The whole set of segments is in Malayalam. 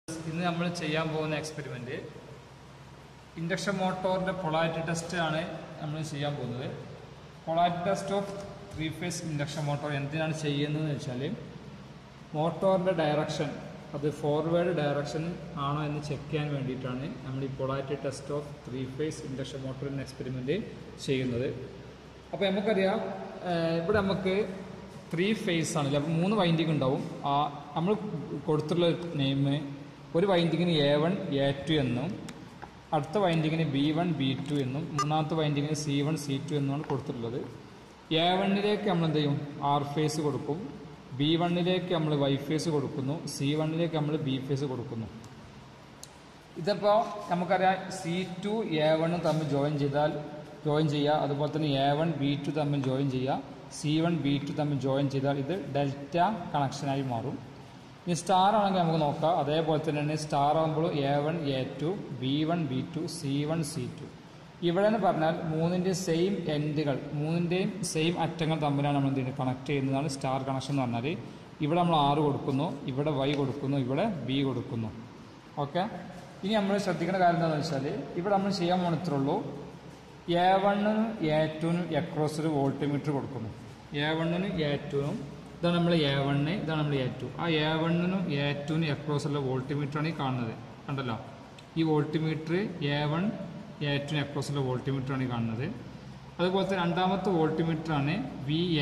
ഇന്ന് നമ്മൾ ചെയ്യാൻ പോകുന്ന എക്സ്പെരിമെന്റ് ഇൻഡക്ഷൻ മോട്ടോറിന്റെ പൊളാരിറ്റി ടെസ്റ്റ് ആണ് നമ്മൾ ചെയ്യാൻ പോകുന്നത്. Polarity test of 3 phase induction motor എന്തിനാണ് ചെയ്യുന്നതെന്ന് വെച്ചാൽ മോട്ടോറിന്റെ ഡയറക്ഷൻ അത് ഫോർവേഡ് ഡയറക്ഷൻ ആണോ എന്ന് ചെക്ക് ചെയ്യാൻ വേണ്ടിയിട്ടാണ് നമ്മൾ ഈ polarity test of 3 phase induction motor എന്ന എക്സ്പെരിമെന്റ് ചെയ്യുന്നത്. അപ്പോൾ നമുക്കറിയാം ഇവിടെ നമുക്ക് 3 ഫേസ് ആണ്, അപ്പോൾ 3 വൈൻഡിങ് ഉണ്ടാവും. നമ്മൾ കൊടുത്തിട്ടുള്ള നെയിം ഒരു വൈൻഡിങ്ങിന് A1 A2 എന്നും അടുത്ത വൈൻഡിങ്ങിന് B1 B2 എന്നും മൂന്നാമത്തെ വൈൻഡിങ്ങിന് C1 C2 എന്നുമാണ് കൊടുത്തിട്ടുള്ളത്. A1ലേക്ക് നമ്മൾ എന്ത് ചെയ്യും, R ഫേസ് കൊടുക്കും, B1ലേക്ക് നമ്മൾ Y ഫേസ് കൊടുക്കുന്നു, C1ലേക്ക് നമ്മൾ B ഫേസ് കൊടുക്കുന്നു. ഇതിപ്പോൾ നമുക്കറിയാം C2 A1 തമ്മിൽ ജോയിൻ ചെയ്യുക, അതുപോലെ തന്നെ A1 B2 തമ്മിൽ ജോയിൻ ചെയ്യുക, C1 B2 തമ്മിൽ ജോയിൻ ചെയ്താൽ ഇത് ഡെൽറ്റ കണക്ഷനായി മാറും. ഇനി സ്റ്റാർ ആണെങ്കിൽ നമുക്ക് നോക്കാം, അതേപോലെ തന്നെയാണ് സ്റ്റാർ ആകുമ്പോൾ A1 A2 B1 B2 C1 C2. ഇവിടെ എന്ന് പറഞ്ഞാൽ മൂന്നിൻ്റെയും സെയിം എൻഡുകൾ, മൂന്നിൻ്റെയും സെയിം അറ്റങ്ങൾ തമ്മിലാണ് നമ്മൾ എന്ത് കണക്ട് ചെയ്യുന്നതാണ് സ്റ്റാർ കണക്ഷൻ എന്ന് പറഞ്ഞാൽ. ഇവിടെ നമ്മൾ R കൊടുക്കുന്നു, ഇവിടെ Y കൊടുക്കുന്നു, ഇവിടെ B കൊടുക്കുന്നു. ഓക്കെ, ഇനി നമ്മൾ ശ്രദ്ധിക്കേണ്ട കാര്യം എന്താണെന്ന് വെച്ചാൽ ഇവിടെ നമ്മൾ ചെയ്യാൻ പോകുന്നത്രയുള്ളൂ. A1നും A2നും അക്രോസ് ഒരു വോൾട്ട്മീറ്റർ കൊടുക്കുന്നു. A1നും A2നും ഇതാണ് നമ്മൾ A1, ഇതാണ് നമ്മൾ A2. ആ A1നും A2നും അക്രോസ് ഉള്ള വോൾട്ട്മീറ്ററാണ് ഈ കാണുന്നത്, കണ്ടല്ലോ. ഈ വോൾട്ട്മീറ്റർ A1 A2നും അക്രോസ് ഉള്ള വോൾട്ട്മീറ്ററാണ് ഈ കാണുന്നത്. അതുപോലെ തന്നെ രണ്ടാമത്തെ വോൾട്ട്മീറ്ററാണ്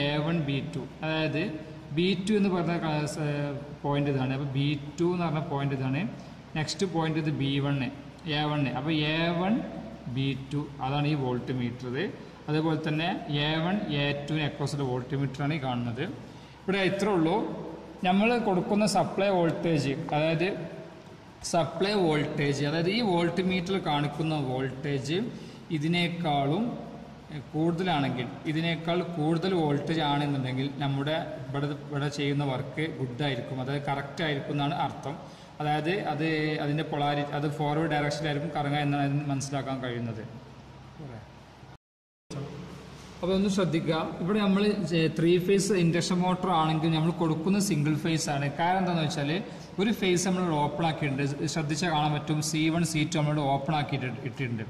A1 B2. അതായത് B2 എന്ന് പറഞ്ഞ പോയിന്റ് ഇതാണ്, അപ്പോൾ B2 എന്ന് പറഞ്ഞ പോയിന്റ് ഇതാണ്. നെക്സ്റ്റ് പോയിന്റ് ഇത് B1 A1. അപ്പോൾ A1 B2 അതാണ് ഈ വോൾട്ട്മീറ്റർ. അതുപോലെ തന്നെ A1 A2ന് അക്രോസിലെ വോൾട്ട്മീറ്ററാണ് ഈ കാണുന്നത്. ഇവിടെ ഇത്രേ ഉള്ളൂ. നമ്മൾ കൊടുക്കുന്ന സപ്ലൈ വോൾട്ടേജ്, അതായത് ഈ വോൾട്ട്മീറ്ററിൽ കാണിക്കുന്ന വോൾട്ടേജ് ഇതിനേക്കാളും കൂടുതലാണെങ്കിൽ, ഇതിനേക്കാൾ കൂടുതൽ വോൾട്ടേജ് ആണെന്നുണ്ടെങ്കിൽ നമ്മുടെ ഇവിടെ ചെയ്യുന്ന വർക്ക് ഗുഡായിരിക്കും, അതായത് കറക്റ്റ് ആയിരിക്കും എന്നാണ് അർത്ഥം. അതായത് അതിൻ്റെ പൊളാരിറ്റി അത് ഫോർവേഡ് ഡയറക്ഷനിലായിരിക്കും കറങ്ങുക എന്നാണ് മനസ്സിലാക്കാൻ കഴിയുന്നത്. അപ്പോൾ ഒന്ന് ശ്രദ്ധിക്കുക, ഇവിടെ നമ്മൾ 3 ഫേസ് ഇൻഡക്ഷൻ മോട്ടോർ ആണെങ്കിൽ നമ്മൾ കൊടുക്കുന്ന സിംഗിൾ ഫേസ് ആണ്. കാരണം എന്താണെന്ന് വെച്ചാൽ ഒരു ഫേസ് നമ്മൾ ഓപ്പൺ ആക്കിയിട്ടുണ്ട്, ശ്രദ്ധിച്ചാൽ കാണാൻ പറ്റും. C1 C2 നമ്മൾ ഓപ്പൺ ആക്കിയിട്ട് ഇട്ടിട്ടുണ്ട്.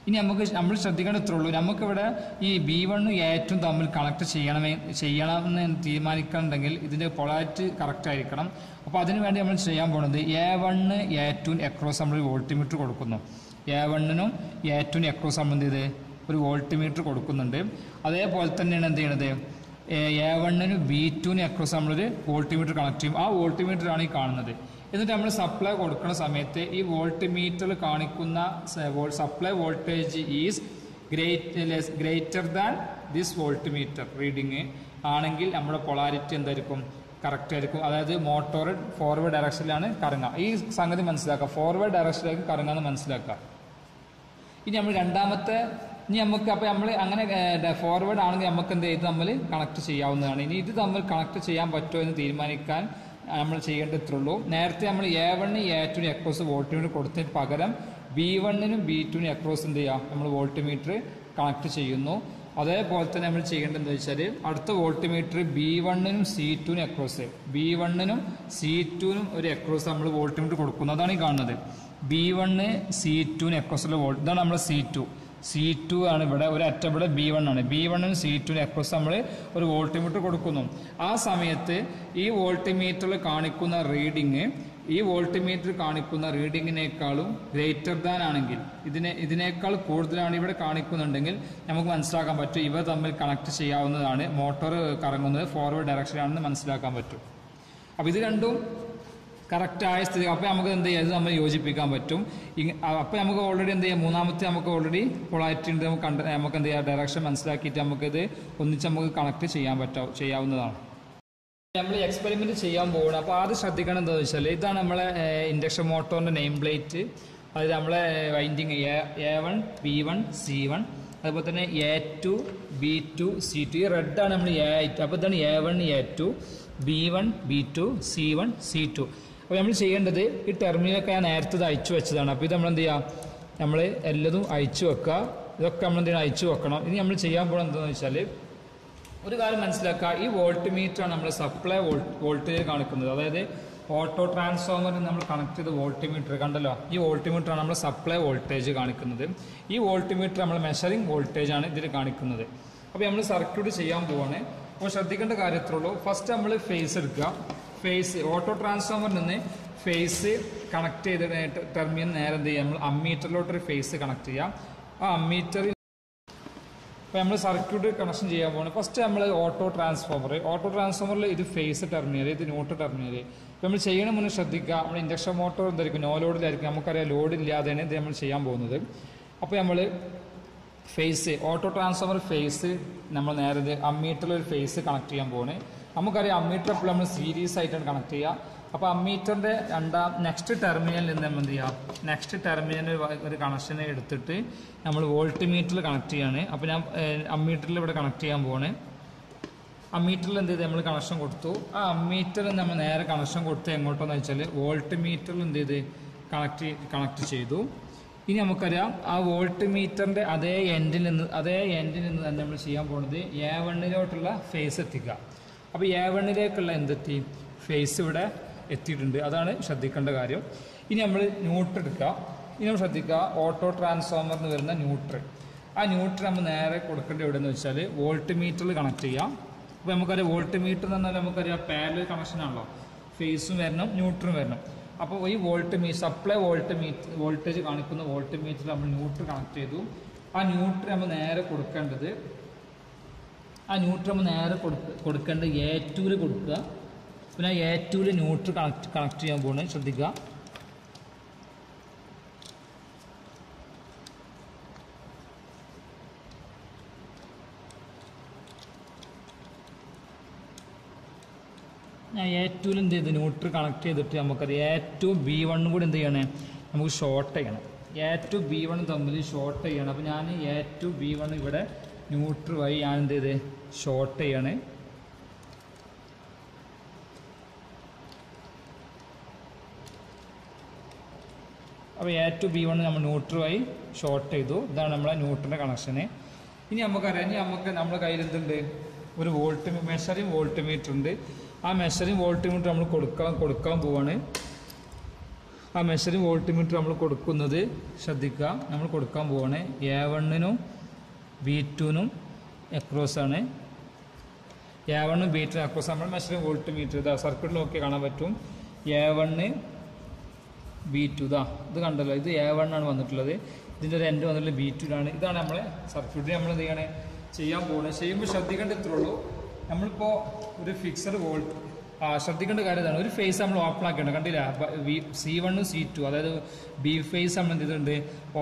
ഇനി നമ്മൾ ശ്രദ്ധിക്കേണ്ട ഇത്രേ ഉള്ളൂ, നമുക്കിവിടെ ഈ B1 A2 തമ്മിൽ കണക്ട് ചെയ്യണമെന്ന് തീരുമാനിക്കണമെങ്കിൽ ഇതിൻ്റെ പൊളാരിറ്റി കറക്റ്റ് ആയിരിക്കണം. അപ്പോൾ അതിനുവേണ്ടി നമ്മൾ ചെയ്യാൻ പോകുന്നത് A1 A2 അക്രോസ് നമ്മൾ വോൾട്ട്മീറ്റർ കൊടുക്കുന്നു. A1നും A2 അക്രോസ് നമ്മൾ എന്ത് ചെയ്ത് ഒരു വോൾട്ട്മീറ്റർ കൊടുക്കുന്നുണ്ട്. അതേപോലെ തന്നെയാണ് എന്ത് ചെയ്യണത്, A1നും B2നും അക്രോസ് നമ്മളൊരു വോൾട്ട്മീറ്റർ കണക്ട് ചെയ്യും. ആ വോൾട്ട്മീറ്ററാണ് ഈ കാണുന്നത്. എന്നിട്ട് നമ്മൾ സപ്ലൈ കൊടുക്കുന്ന സമയത്ത് ഈ വോൾട്ട്മീറ്ററിൽ കാണിക്കുന്ന supply voltage is greater than this voltmeter reading ആണെങ്കിൽ നമ്മുടെ പൊളാരിറ്റി എന്തായിരിക്കും, കറക്റ്റ് ആയിരിക്കും. അതായത് മോട്ടോർ ഫോർവേഡ് ഡയറക്ഷനിലാണ് കറങ്ങുക. ഈ സംഗതി മനസ്സിലാക്കുക, ഫോർവേഡ് ഡയറക്ഷനിലേക്ക് കറങ്ങാമെന്ന് മനസ്സിലാക്കുക. ഇനി നമ്മൾ നമുക്ക് അപ്പോൾ നമ്മൾ അങ്ങനെ ഫോർവേഡ് ആണെങ്കിൽ നമുക്ക് എന്ത് ചെയ്ത് നമ്മൾ കണക്ട് ചെയ്യാവുന്നതാണ്. ഇനി ഇത് തമ്മിൽ കണക്ട് ചെയ്യാൻ പറ്റുമോ എന്ന് തീരുമാനിക്കാൻ നമ്മൾ ചെയ്യേണ്ടത് ഇത്രയുള്ളൂ. നേരത്തെ നമ്മൾ A1 A2 അക്രോസ് വോൾട്ട്മീറ്റർ കൊടുത്തതിന് പകരം B1നും B2നും അക്രോസ് എന്ത് ചെയ്യുക, നമ്മൾ വോൾട്ട്മീറ്റർ കണക്ട് ചെയ്യുന്നു. അതേപോലെ തന്നെ നമ്മൾ ചെയ്യേണ്ടത് എന്താ വെച്ചാൽ അടുത്ത വോൾട്ട്മീറ്റർ B1നും C2നും അക്രോസ്, B1നും C2നും ഒരു അക്രോസ് നമ്മൾ വോൾട്ട്മീറ്റർ കൊടുക്കുന്നു. അതാണ് ഈ കാണുന്നത്. B1 C2ന് അക്രോസുള്ള വോൾട്ട്, ഇതാണ് നമ്മുടെ C2 ആണ്. ഇവിടെ ഒരു അറ്റം ഇവിടെ B1 ആണ്. B1നും C2നും അക്രോസ് നമ്മൾ ഒരു വോൾട്ട്മീറ്റർ കൊടുക്കുന്നു. ആ സമയത്ത് ഈ വോൾട്ട്മീറ്ററിൽ കാണിക്കുന്ന റീഡിങ്ങിനേക്കാളും ഗ്രേറ്റർ ദാൻ ആണെങ്കിൽ, ഇതിനേക്കാൾ കൂടുതലാണ് ഇവിടെ കാണിക്കുന്നുണ്ടെങ്കിൽ നമുക്ക് മനസ്സിലാക്കാൻ പറ്റും ഇവ തമ്മിൽ കണക്ട് ചെയ്യാവുന്നതാണ്, മോട്ടോർ കറങ്ങുന്നത് ഫോർവേഡ് ഡയറക്ഷനാണെന്ന് മനസ്സിലാക്കാൻ പറ്റും. അപ്പോൾ ഇത് രണ്ടും കറക്റ്റായ സ്ഥിതി അപ്പോൾ നമുക്ക് എന്ത് ചെയ്യാം, ഇത് നമ്മൾ യോജിപ്പിക്കാൻ പറ്റും. അപ്പോൾ നമുക്ക് ഓൾറെഡി എന്ത് ചെയ്യാം, മൂന്നാമത്തെ നമുക്ക് ഓൾറെഡി പൊളാരിറ്റി ഉണ്ട്, നമുക്ക് എന്ത് ചെയ്യാം, ഡയറക്ഷൻ മനസ്സിലാക്കിയിട്ട് നമുക്കിത് ഒന്നിച്ച് നമുക്ക് കണക്ട് ചെയ്യാവുന്നതാണ്. നമ്മൾ എക്സ്പെരിമെന്റ് ചെയ്യാൻ പോകണം. അപ്പോൾ ആദ്യം ശ്രദ്ധിക്കണം എന്താണെന്ന് വെച്ചാൽ ഇതാണ് നമ്മളെ ഇൻഡക്ഷൻ മോട്ടോറിൻ്റെ നെയിം പ്ലേറ്റ്. അതായത് നമ്മളെ വൈൻഡിങ് A1 B1 C1, അതുപോലെ തന്നെ A2 B2 C2. ഈ റെഡാണ് നമ്മൾ A8. അപ്പോൾ ഇതാണ് A1 A2 B1 B2 C1 C2. അപ്പോൾ നമ്മൾ ചെയ്യേണ്ടത് ഈ ടെർമിനലൊക്കെ ഞാൻ നേരത്തെ അയച്ചു വെച്ചതാണ്. അപ്പോൾ ഇത് നമ്മൾ എന്ത് ചെയ്യുക, നമ്മൾ എല്ലതും അയച്ചു വെക്കുക. ഇതൊക്കെ നമ്മൾ എന്തെങ്കിലും അയച്ചു വെക്കണം. ഇനി നമ്മൾ ചെയ്യാൻ പോകുന്നത് എന്താണെന്ന് വെച്ചാൽ ഒരു കാര്യം മനസ്സിലാക്കുക, ഈ വോൾട്ട്മീറ്ററാണ് നമ്മൾ സപ്ലൈ വോൾട്ടേജ് കാണിക്കുന്നത്. അതായത് ഓട്ടോ ട്രാൻസ്ഫോമറിന് നമ്മൾ കണക്ട് ചെയ്ത വോൾട്ടിമീറ്റർ കണ്ടല്ലോ, ഈ വോൾട്ടിമീറ്ററാണ് നമ്മൾ സപ്ലൈ വോൾട്ടേജ് കാണിക്കുന്നത്. ഈ വോൾട്ടിമീറ്റർ നമ്മൾ മെഷറിംഗ് വോൾട്ടേജ് ആണ് ഇതിൽ കാണിക്കുന്നത്. അപ്പോൾ നമ്മൾ സർക്യൂട്ട് ചെയ്യാൻ പോവാണ്. അപ്പോൾ ശ്രദ്ധിക്കേണ്ട കാര്യത്തിലുള്ളൂ, ഫസ്റ്റ് നമ്മൾ ഫേസ് എടുക്കുക. ഫേസ് ഓട്ടോ ട്രാൻസ്ഫോമറിൽ നിന്ന് ഫേസ് കണക്ട് ചെയ്ത് ടെർമിനൽ നേരെ എന്ത് ചെയ്യുക, നമ്മൾ അമ്മീറ്ററിലോട്ടൊരു ഫേസ് കണക്ട് ചെയ്യാം. ആ അമ്മീറ്ററിൽ ഇപ്പോൾ നമ്മൾ സർക്യൂട്ട് കണക്ഷൻ ചെയ്യാൻ പോകുന്നത് ഫസ്റ്റ് നമ്മൾ ഓട്ടോ ട്രാൻസ്ഫോമറിൽ ഇത് ഫേസ് ടെർമിനൽ, ഇത് ന്യൂട്രൽ ടെർമിനൽ. ഇപ്പോൾ നമ്മൾ ചെയ്യണ മുന്നേ ശ്രദ്ധിക്കുക, നമ്മൾ ഇൻഡക്ഷൻ മോട്ടോർ എന്തായിരിക്കും, നോ ലോഡിലായിരിക്കും, നമുക്കറിയാം ലോഡില്ലാതെയാണ് ഇത് നമ്മൾ ചെയ്യാൻ പോകുന്നത്. അപ്പോൾ നമ്മൾ ഫേസ് ഓട്ടോ ട്രാൻസ്ഫോമർ ഫേസ് നമ്മൾ നേരെ അമ്മീറ്ററിൽ ഒരു ഫേസ് കണക്ട് ചെയ്യാൻ പോകുന്നത്. നമുക്കറിയാം അമ്മീറ്റർ എപ്പോഴും നമ്മൾ സീരീസ് ആയിട്ടാണ് കണക്ട് ചെയ്യുക. അപ്പോൾ അമ്മീറ്ററിൻ്റെ നെക്സ്റ്റ് ടെർമിനലിൽ നിന്ന് നമ്മൾ എന്ത് ചെയ്യുക, നെക്സ്റ്റ് ടെർമിനൽ ഒരു കണക്ഷൻ എടുത്തിട്ട് നമ്മൾ വോൾട്ടിമീറ്ററിൽ കണക്ട് ചെയ്യാണ്. അപ്പോൾ ഞാൻ അമ്മീറ്ററിൽ ഇവിടെ കണക്ട് ചെയ്യാൻ പോവാണ്. അമ്മീറ്ററിൽ എന്ത് ചെയ്ത് നമ്മൾ കണക്ഷൻ കൊടുത്തു. ആ അമ്മീറ്ററിൽ നമ്മൾ നേരെ കണക്ഷൻ കൊടുത്ത് എങ്ങോട്ടെന്ന് വെച്ചാൽ വോൾട്ടിമീറ്ററിൽ എന്ത് ചെയ്ത് കണക്ട് ചെയ്തു. ഇനി നമുക്കറിയാം ആ വോൾട്ടിമീറ്ററിൻ്റെ അതേ എൻഡിൽ നിന്ന് തന്നെ നമ്മൾ ചെയ്യാൻ പോകുന്നത് A1 ഫേസ് എത്തിക്കുക. അപ്പോൾ A1 എന്തെത്തി, ഫേസ് ഇവിടെ എത്തിയിട്ടുണ്ട്. അതാണ് ശ്രദ്ധിക്കേണ്ട കാര്യം. ഇനി നമ്മൾ ന്യൂട്രൽ എടുക്കുക. ഇനി നമ്മൾ ശ്രദ്ധിക്കുക, ഓട്ടോ ട്രാൻസ്ഫോമറിന് വരുന്ന ന്യൂട്രൽ, ആ ന്യൂട്രൽ നമ്മൾ നേരെ കൊടുക്കേണ്ട എവിടെയെന്ന് വെച്ചാൽ വോൾട്ടിമീറ്ററിൽ കണക്ട് ചെയ്യാം. അപ്പോൾ നമുക്കറിയാം വോൾട്ടിമീറ്റർ എന്ന് പറഞ്ഞാൽ നമുക്കറിയാം പാരലൽ കണക്ഷനാണല്ലോ, ഫേസും വരണം ന്യൂട്രലും വരണം. അപ്പോൾ ഈ സപ്ലൈ വോൾട്ടേജ് കാണിക്കുന്ന വോൾട്ടിമീറ്ററിൽ നമ്മൾ ന്യൂട്രൽ കണക്ട് ചെയ്തു. ആ ന്യൂട്രൽ നമ്മൾ നേരെ കൊടുക്കേണ്ടത് കൊടുക്കേണ്ടത് A2 കൊടുക്കുക. പിന്നെ A2 ന്യൂട്രൽ കണക്ട് ചെയ്യാൻ പോകുന്നത് ശ്രദ്ധിക്കുക. ഞാൻ A2 എന്ത് ചെയ്ത് ന്യൂട്രൽ കണക്ട് ചെയ്തിട്ട് നമുക്കത് A2 B1 കൂടി എന്ത് ചെയ്യണേ, നമുക്ക് ഷോർട്ട് ചെയ്യണം. A2 B1 തമ്മിൽ ഷോർട്ട് ചെയ്യണം. അപ്പോൾ ഞാൻ A2 B1 ഇവിടെ ന്യൂട്രൽ വഴി ഞാൻ എന്ത് ചെയ്ത് ഷോർട്ട് ചെയ്യാണ്. അപ്പോൾ A2 B1 നമ്മൾ ന്യൂട്രൽ വഴി ഷോർട്ട് ചെയ്തു. ഇതാണ് നമ്മളെ ന്യൂട്രലിൻ്റെ കണക്ഷന്. ഇനി നമുക്കറിയാം, നമ്മുടെ കയ്യിൽ എന്തുണ്ട്, ഒരു മെഷറിംഗ് വോൾട്ടിമീറ്റർ ഉണ്ട്. ആ മെഷറിംഗ് വോൾട്ടിമീറ്റർ നമ്മൾ കൊടുക്കാൻ പോവാണ്. ആ മെഷറിംഗ് വോൾട്ടിമീറ്റർ നമ്മൾ കൊടുക്കുന്നത് ശ്രദ്ധിക്കുക, നമ്മൾ കൊടുക്കാൻ പോവാണ് A1 B2 അക്രോസ് ആണ്. A1 B2 അക്രോസ് നമ്മൾ മെഷറിംഗ് വോൾട്ടിമീറ്റർ ഇതാ സർക്യൂട്ടിൽ നോക്കി കാണാൻ പറ്റും. A1 B2 ഇത് കണ്ടല്ലോ, ഇത് A1 ആണ് വന്നിട്ടുള്ളത്. ഇതിൻ്റെ ഒരു എൻഡ് വന്നിട്ടുള്ളത് B2 ആണ്. ഇതാണ് നമ്മളെ സർക്യൂട്ടിൽ നമ്മൾ എന്ത് ചെയ്യണേ ചെയ്യാൻ പോകുന്നത്. ചെയ്യുമ്പോൾ ശ്രദ്ധിക്കേണ്ട ഇത്രയുള്ളൂ, നമ്മളിപ്പോൾ ഒരു ഫിക്സഡ് ശ്രദ്ധിക്കേണ്ട കാര്യം ഇതാണ്, ഒരു ഫേസ് നമ്മൾ ഓപ്പൺ ആക്കിയിട്ടുണ്ട്, കണ്ടില്ല, C1 C2 അതായത് ബി ഫേസ് നമ്മൾ എന്ത് ചെയ്തിട്ടുണ്ട്,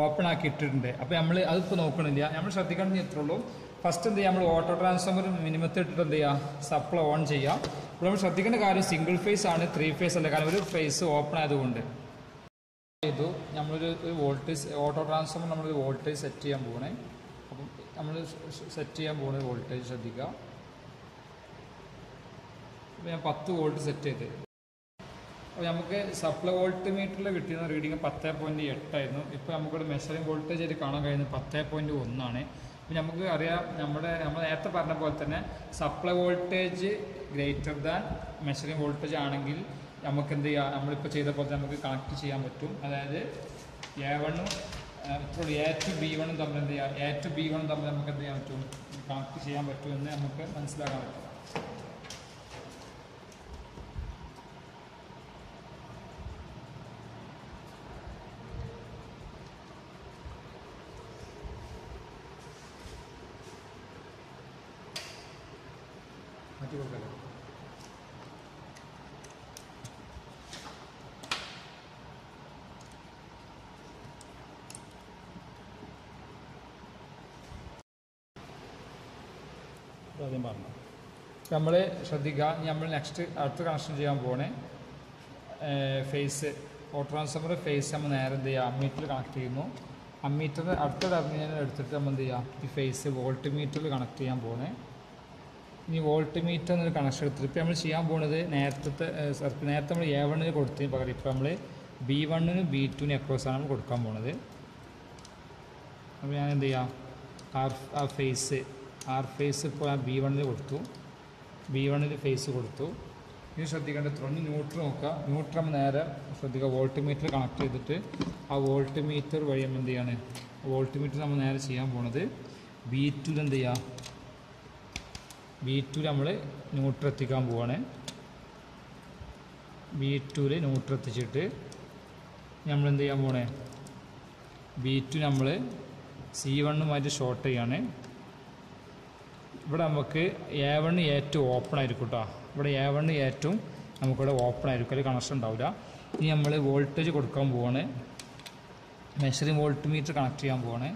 ഓപ്പൺ ആക്കി ഇട്ടിട്ടുണ്ട്. അപ്പോൾ നമ്മൾ അതിപ്പോൾ നോക്കണില്ല, നമ്മൾ ശ്രദ്ധിക്കേണ്ടത് ഇത്രയുള്ളൂ. ഫസ്റ്റ് എന്ത് ചെയ്യുക, നമ്മൾ ഓട്ടോ ട്രാൻസ്ഫോമർ മിനിമത്തിൽ ഇട്ടിട്ട് എന്ത് ചെയ്യുക, സപ്ലൈ ഓൺ ചെയ്യുക. അപ്പോൾ നമ്മൾ ശ്രദ്ധിക്കേണ്ട കാര്യം സിംഗിൾ ഫേസ് ആണ്, 3 ഫേസ് അല്ല, കാരണം ഒരു ഫേസ് ഓപ്പൺ ആയതുകൊണ്ട്. ചെയ്തു നമ്മളൊരു വോൾട്ടേജ് ഓട്ടോ ട്രാൻസ്ഫോമർ നമ്മളൊരു വോൾട്ടേജ് സെറ്റ് ചെയ്യാൻ പോകണേ. അപ്പം നമ്മൾ സെറ്റ് ചെയ്യാൻ പോകുന്നത് വോൾട്ടേജ് ശ്രദ്ധിക്കുക. അപ്പോൾ ഞാൻ 10 വോൾട്ട് സെറ്റ് ചെയ്ത്. അപ്പോൾ നമുക്ക് സപ്ലൈ വോൾട്ടിമീറ്ററിൽ കിട്ടിയിരുന്ന റീഡിങ് 10.8 ആയിരുന്നു. ഇപ്പോൾ നമുക്കൊരു മെഷറിംഗ് വോൾട്ടേജ് ആയിട്ട് കാണാൻ കഴിയുന്നത് 10.1 ആണ്. അപ്പോൾ നമുക്ക് അറിയാം, നമ്മൾ നേരത്തെ പറഞ്ഞ പോലെ തന്നെ supply voltage greater than measuring voltage ആണെങ്കിൽ നമുക്ക് എന്ത് ചെയ്യാം, നമ്മളിപ്പോൾ ചെയ്ത പോലെ നമുക്ക് കണക്ട് ചെയ്യാൻ പറ്റും. അതായത് A2 B1 തമ്മിൽ എന്ത് ചെയ്യാം, A2 B1 തമ്മിൽ നമുക്ക് എന്ത് ചെയ്യാൻ പറ്റും, കണക്ട് ചെയ്യാൻ പറ്റുമെന്ന് നമുക്ക് മനസ്സിലാക്കാൻ പറ്റും. മാറ്റി കൊടുക്കല്ലോ. ആദ്യം പറഞ്ഞു നമ്മൾ ശ്രദ്ധിക്കുക, നമ്മൾ അടുത്ത കണക്ഷൻ ചെയ്യാൻ പോകണേ ഫേസ് ഓട്ടോ ട്രാൻസ്ഫോമർ ഫേസ് നമ്മൾ നേരെ എന്ത് ചെയ്യുക, അമ്മീറ്ററിൽ കണക്ട് ചെയ്യുന്നു. അമ്മീറ്ററിന് അടുത്ത ടെർമിനൽ എടുത്തിട്ട് നമ്മൾ എന്ത് ചെയ്യുക, ഈ ഫേസ് വോൾട്ടിമീറ്ററിൽ കണക്ട് ചെയ്യാൻ പോകണേ. ഇനി വോൾട്ടിമീറ്റർ എന്നൊരു കണക്ഷൻ എടുത്തിട്ട് ഇപ്പോൾ നമ്മൾ ചെയ്യാൻ പോകുന്നത് നേരത്തെ നമ്മൾ A1 കൊടുത്തതിന് പകരം ഇപ്പോൾ നമ്മൾ B1 B2 അക്രോസാണ് നമ്മൾ കൊടുക്കാൻ പോകുന്നത്. അപ്പോൾ ഞാൻ എന്ത് ചെയ്യാം, ആർ ഫേസ് ഇപ്പോൾ ഞാൻ B1 കൊടുത്തു, B1 ഫേസ് കൊടുത്തു. ഇനി ശ്രദ്ധിക്കേണ്ടത് ഇനി ന്യൂട്രൽ നോക്കുക. ന്യൂട്രൽ നമ്മൾ നേരെ ശ്രദ്ധിക്കുക, വോൾട്ട് മീറ്റർ കണക്ട് ചെയ്തിട്ട് ആ വോൾട്ട് മീറ്റർ വഴി നമ്മൾ എന്ത് ചെയ്യാണ്, വോൾട്ട് മീറ്റർ നമ്മൾ നേരെ ചെയ്യാൻ പോണത് B2 എന്ത് ചെയ്യുക, B2 നമ്മൾ ന്യൂട്രൽ എത്തിക്കാൻ പോവാണ്. B2 ന്യൂട്രൽ എത്തിച്ചിട്ട് നമ്മൾ എന്ത് ചെയ്യാൻ പോണേ, B2 നമ്മൾ C1 ഷോർട്ട് ചെയ്യാണ്. ഇവിടെ നമുക്ക് A1 ഏറ്റവും ഓപ്പൺ ആയിരിക്കും കേട്ടോ. ഇവിടെ A1 ഏറ്റവും നമുക്കിവിടെ ഓപ്പൺ ആയിരിക്കും, അതിൽ കണക്ഷൻ ഉണ്ടാവില്ല. ഇനി നമ്മൾ വോൾട്ടേജ് കൊടുക്കാൻ പോവാണ്, മെഷറിംഗ് വോൾട്ട് മീറ്റർ കണക്ട് ചെയ്യാൻ പോവാണ്.